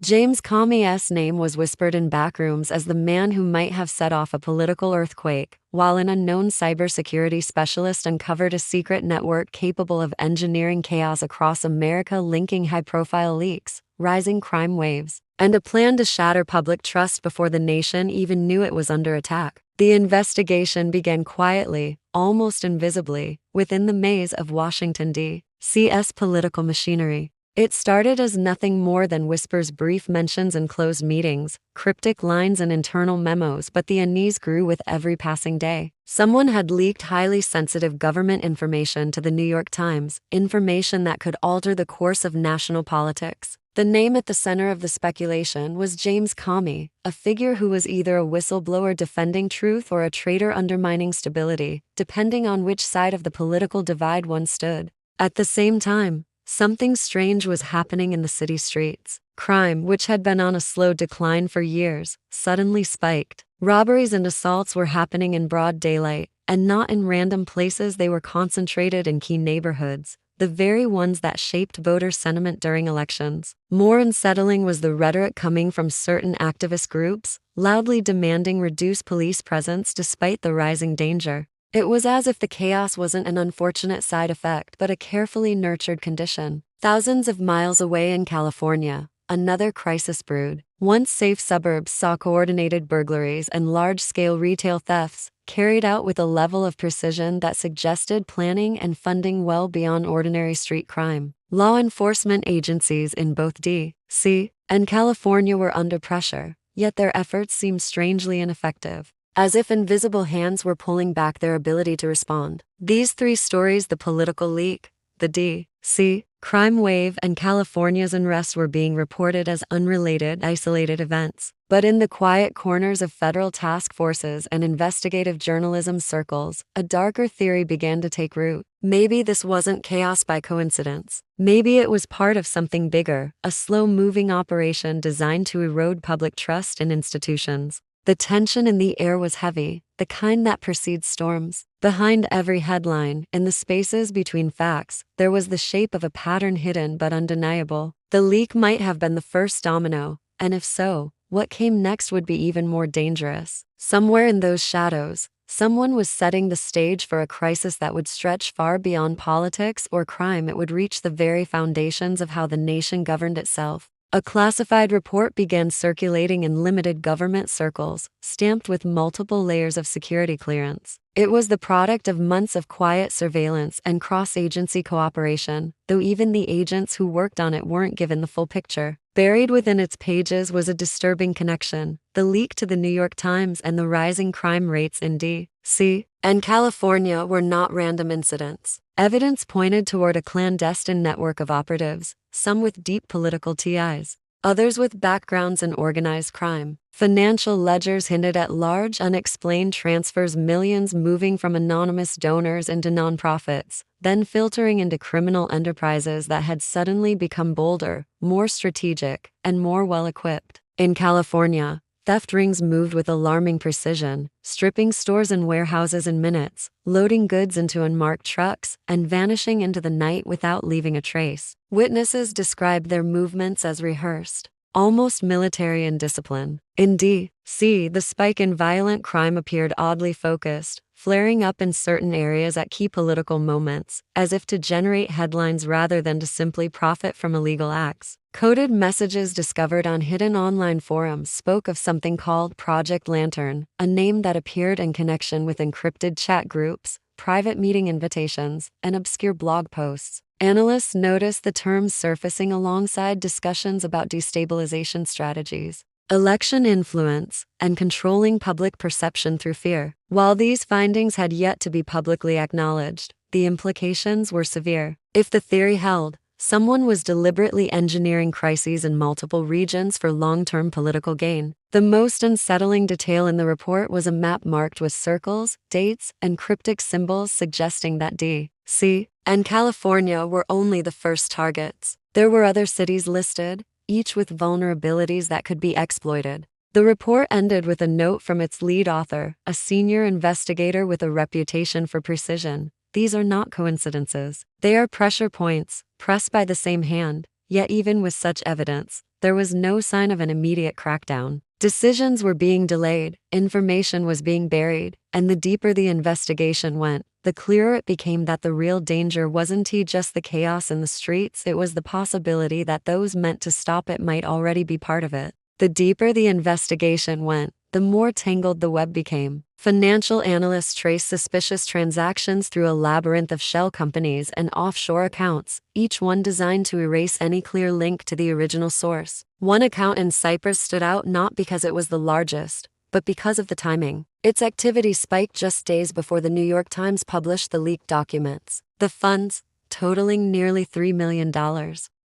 James Comey's name was whispered in backrooms as the man who might have set off a political earthquake, while an unknown cybersecurity specialist uncovered a secret network capable of engineering chaos across America, linking high-profile leaks, rising crime waves, and a plan to shatter public trust before the nation even knew it was under attack. The investigation began quietly, almost invisibly, within the maze of Washington D.C.'s political machinery. It started as nothing more than whispers, brief mentions in closed meetings, cryptic lines and internal memos, but the unease grew with every passing day. Someone had leaked highly sensitive government information to the New York Times, information that could alter the course of national politics. The name at the center of the speculation was James Comey, a figure who was either a whistleblower defending truth or a traitor undermining stability, depending on which side of the political divide one stood. At the same time, something strange was happening in the city streets. Crime, which had been on a slow decline for years, suddenly spiked. Robberies and assaults were happening in broad daylight, and not in random places. They were concentrated in key neighborhoods, the very ones that shaped voter sentiment during elections. More unsettling was the rhetoric coming from certain activist groups, loudly demanding reduced police presence despite the rising danger. It was as if the chaos wasn't an unfortunate side effect but a carefully nurtured condition. Thousands of miles away in California, another crisis brewed. Once safe suburbs saw coordinated burglaries and large-scale retail thefts, carried out with a level of precision that suggested planning and funding well beyond ordinary street crime. Law enforcement agencies in both D.C. and California were under pressure, yet their efforts seemed strangely ineffective, as if invisible hands were pulling back their ability to respond. These three stories, the political leak, the D.C. crime wave, and California's unrest, were being reported as unrelated, isolated events. But in the quiet corners of federal task forces and investigative journalism circles, a darker theory began to take root. Maybe this wasn't chaos by coincidence. Maybe it was part of something bigger, a slow-moving operation designed to erode public trust in institutions. The tension in the air was heavy, the kind that precedes storms. Behind every headline, in the spaces between facts, there was the shape of a pattern, hidden but undeniable. The leak might have been the first domino, and if so, what came next would be even more dangerous. Somewhere in those shadows, someone was setting the stage for a crisis that would stretch far beyond politics or crime. It would reach the very foundations of how the nation governed itself. A classified report began circulating in limited government circles, stamped with multiple layers of security clearance. It was the product of months of quiet surveillance and cross-agency cooperation, though even the agents who worked on it weren't given the full picture. Buried within its pages was a disturbing connection: the leak to the New York Times and the rising crime rates in D.C. and California were not random incidents. Evidence pointed toward a clandestine network of operatives, some with deep political ties, others with backgrounds in organized crime. Financial ledgers hinted at large unexplained transfers, millions moving from anonymous donors into nonprofits, then filtering into criminal enterprises that had suddenly become bolder, more strategic, and more well-equipped. In California, theft rings moved with alarming precision, stripping stores and warehouses in minutes, loading goods into unmarked trucks, and vanishing into the night without leaving a trace. Witnesses described their movements as rehearsed, almost military in discipline. In D.C., the spike in violent crime appeared oddly focused, flaring up in certain areas at key political moments, as if to generate headlines rather than to simply profit from illegal acts. Coded messages discovered on hidden online forums spoke of something called Project Lantern, a name that appeared in connection with encrypted chat groups, private meeting invitations, and obscure blog posts. Analysts noticed the term surfacing alongside discussions about destabilization strategies, election influence, and controlling public perception through fear. While these findings had yet to be publicly acknowledged, the implications were severe. If the theory held, someone was deliberately engineering crises in multiple regions for long-term political gain. The most unsettling detail in the report was a map marked with circles, dates, and cryptic symbols suggesting that D.C. and California were only the first targets. There were other cities listed, each with vulnerabilities that could be exploited. The report ended with a note from its lead author, a senior investigator with a reputation for precision. These are not coincidences. They are pressure points, pressed by the same hand. Yet even with such evidence, there was no sign of an immediate crackdown. Decisions were being delayed, information was being buried, and the deeper the investigation went, the clearer it became that the real danger wasn't just the chaos in the streets, it was the possibility that those meant to stop it might already be part of it. The deeper the investigation went, the more tangled the web became. Financial analysts traced suspicious transactions through a labyrinth of shell companies and offshore accounts, each one designed to erase any clear link to the original source. One account in Cyprus stood out not because it was the largest, but because of the timing. Its activity spiked just days before the New York Times published the leaked documents. The funds, totaling nearly $3 million,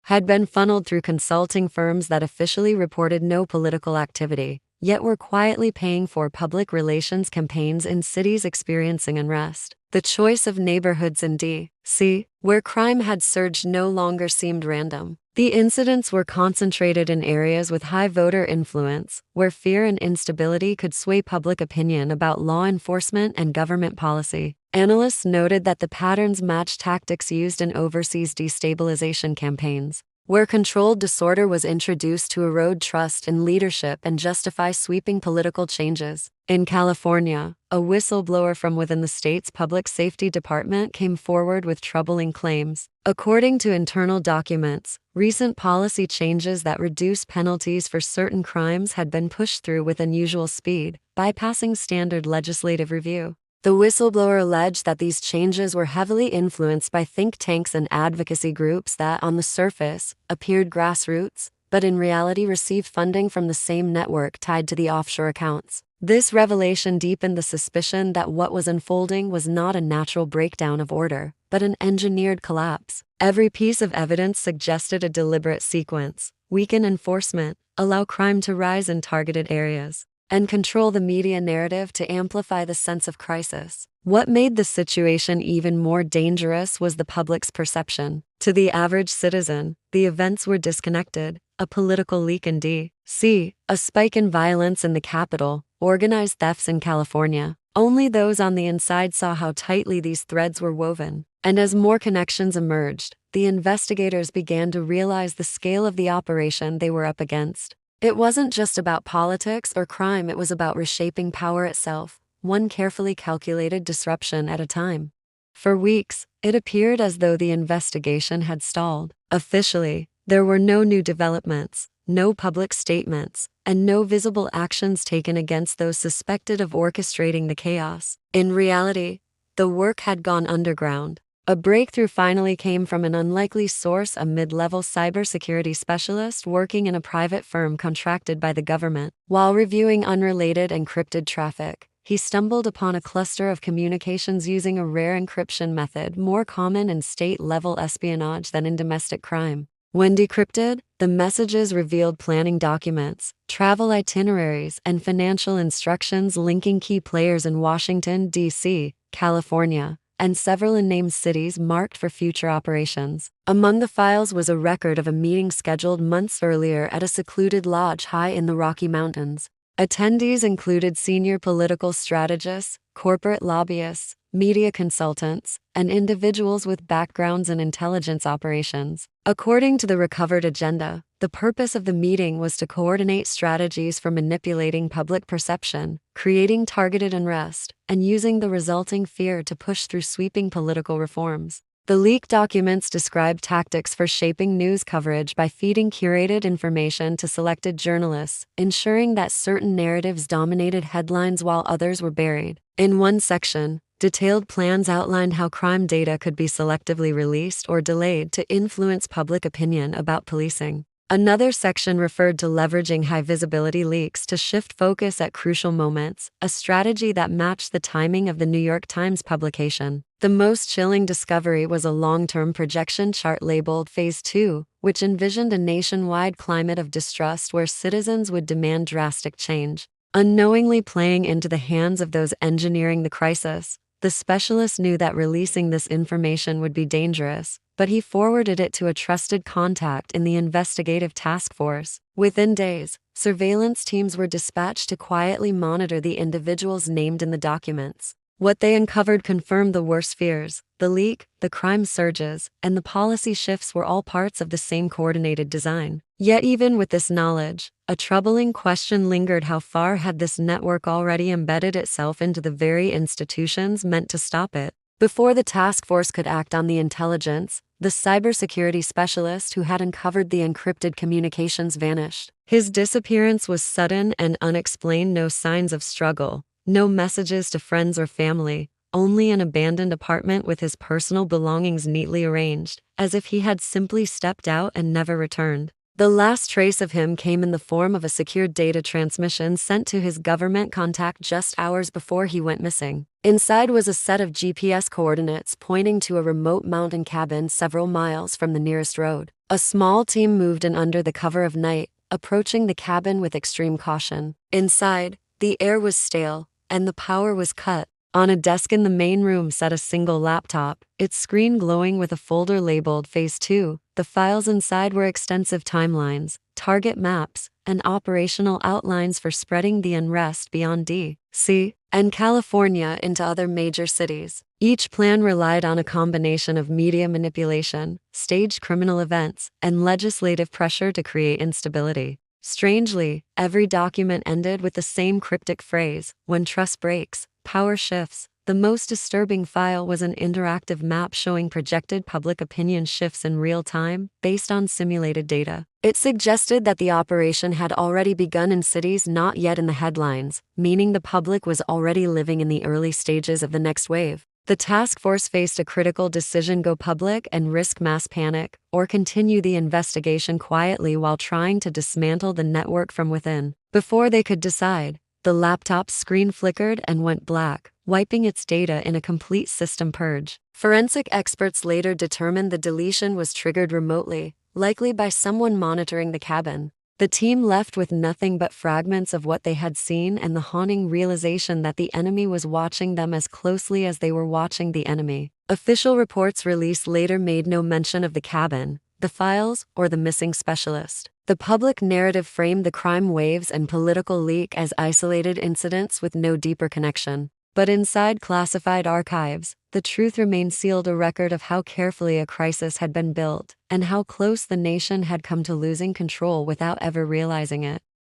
had been funneled through consulting firms that officially reported no political activity, yet were quietly paying for public relations campaigns in cities experiencing unrest. The choice of neighborhoods in D.C., where crime had surged, no longer seemed random. The incidents were concentrated in areas with high voter influence, where fear and instability could sway public opinion about law enforcement and government policy. Analysts noted that the patterns matched tactics used in overseas destabilization campaigns, where controlled disorder was introduced to erode trust in leadership and justify sweeping political changes. In California, a whistleblower from within the state's public safety department came forward with troubling claims. According to internal documents, recent policy changes that reduce penalties for certain crimes had been pushed through with unusual speed, bypassing standard legislative review. The whistleblower alleged that these changes were heavily influenced by think tanks and advocacy groups that, on the surface, appeared grassroots, but in reality received funding from the same network tied to the offshore accounts. This revelation deepened the suspicion that what was unfolding was not a natural breakdown of order, but an engineered collapse. Every piece of evidence suggested a deliberate sequence: weaken enforcement, allow crime to rise in targeted areas, and control the media narrative to amplify the sense of crisis. What made the situation even more dangerous was the public's perception. To the average citizen, the events were disconnected: a political leak in D.C., a spike in violence in the capital, organized thefts in California. Only those on the inside saw how tightly these threads were woven. And as more connections emerged, the investigators began to realize the scale of the operation they were up against. It wasn't just about politics or crime, it was about reshaping power itself, one carefully calculated disruption at a time. For weeks, it appeared as though the investigation had stalled. Officially, there were no new developments, no public statements, and no visible actions taken against those suspected of orchestrating the chaos. In reality, the work had gone underground. A breakthrough finally came from an unlikely source: a mid-level cybersecurity specialist working in a private firm contracted by the government. While reviewing unrelated encrypted traffic, he stumbled upon a cluster of communications using a rare encryption method more common in state-level espionage than in domestic crime. When decrypted, the messages revealed planning documents, travel itineraries, and financial instructions linking key players in Washington, D.C., California, and several unnamed cities marked for future operations. Among the files was a record of a meeting scheduled months earlier at a secluded lodge high in the Rocky Mountains. Attendees included senior political strategists, corporate lobbyists, media consultants, and individuals with backgrounds in intelligence operations. According to the recovered agenda, the purpose of the meeting was to coordinate strategies for manipulating public perception, creating targeted unrest, and using the resulting fear to push through sweeping political reforms. The leaked documents describe tactics for shaping news coverage by feeding curated information to selected journalists, ensuring that certain narratives dominated headlines while others were buried. In one section, detailed plans outlined how crime data could be selectively released or delayed to influence public opinion about policing. Another section referred to leveraging high-visibility leaks to shift focus at crucial moments, a strategy that matched the timing of the New York Times publication. The most chilling discovery was a long-term projection chart labeled Phase 2, which envisioned a nationwide climate of distrust where citizens would demand drastic change. Unknowingly playing into the hands of those engineering the crisis, the specialist knew that releasing this information would be dangerous, but he forwarded it to a trusted contact in the investigative task force. Within days, surveillance teams were dispatched to quietly monitor the individuals named in the documents. What they uncovered confirmed the worst fears. The leak, the crime surges, and the policy shifts were all parts of the same coordinated design. Yet even with this knowledge, a troubling question lingered: how far had this network already embedded itself into the very institutions meant to stop it? Before the task force could act on the intelligence, the cybersecurity specialist who had uncovered the encrypted communications vanished. His disappearance was sudden and unexplained. No signs of struggle, no messages to friends or family, only an abandoned apartment with his personal belongings neatly arranged, as if he had simply stepped out and never returned. The last trace of him came in the form of a secured data transmission sent to his government contact just hours before he went missing. Inside was a set of GPS coordinates pointing to a remote mountain cabin several miles from the nearest road. A small team moved in under the cover of night, approaching the cabin with extreme caution. Inside, the air was stale, and the power was cut. On a desk in the main room sat a single laptop, its screen glowing with a folder labeled Phase 2. The files inside were extensive timelines, target maps, and operational outlines for spreading the unrest beyond D.C. and California into other major cities. Each plan relied on a combination of media manipulation, staged criminal events, and legislative pressure to create instability. Strangely, every document ended with the same cryptic phrase: when trust breaks, power shifts. The most disturbing file was an interactive map showing projected public opinion shifts in real time, based on simulated data. It suggested that the operation had already begun in cities not yet in the headlines, meaning the public was already living in the early stages of the next wave. The task force faced a critical decision: go public and risk mass panic, or continue the investigation quietly while trying to dismantle the network from within. Before they could decide, the laptop's screen flickered and went black, wiping its data in a complete system purge. Forensic experts later determined the deletion was triggered remotely, likely by someone monitoring the cabin. The team left with nothing but fragments of what they had seen and the haunting realization that the enemy was watching them as closely as they were watching the enemy. Official reports released later made no mention of the cabin, the files, or the missing specialist. The public narrative framed the crime waves and political leak as isolated incidents with no deeper connection. But inside classified archives, the truth remained sealed: a record of how carefully a crisis had been built, and how close the nation had come to losing control without ever realizing it.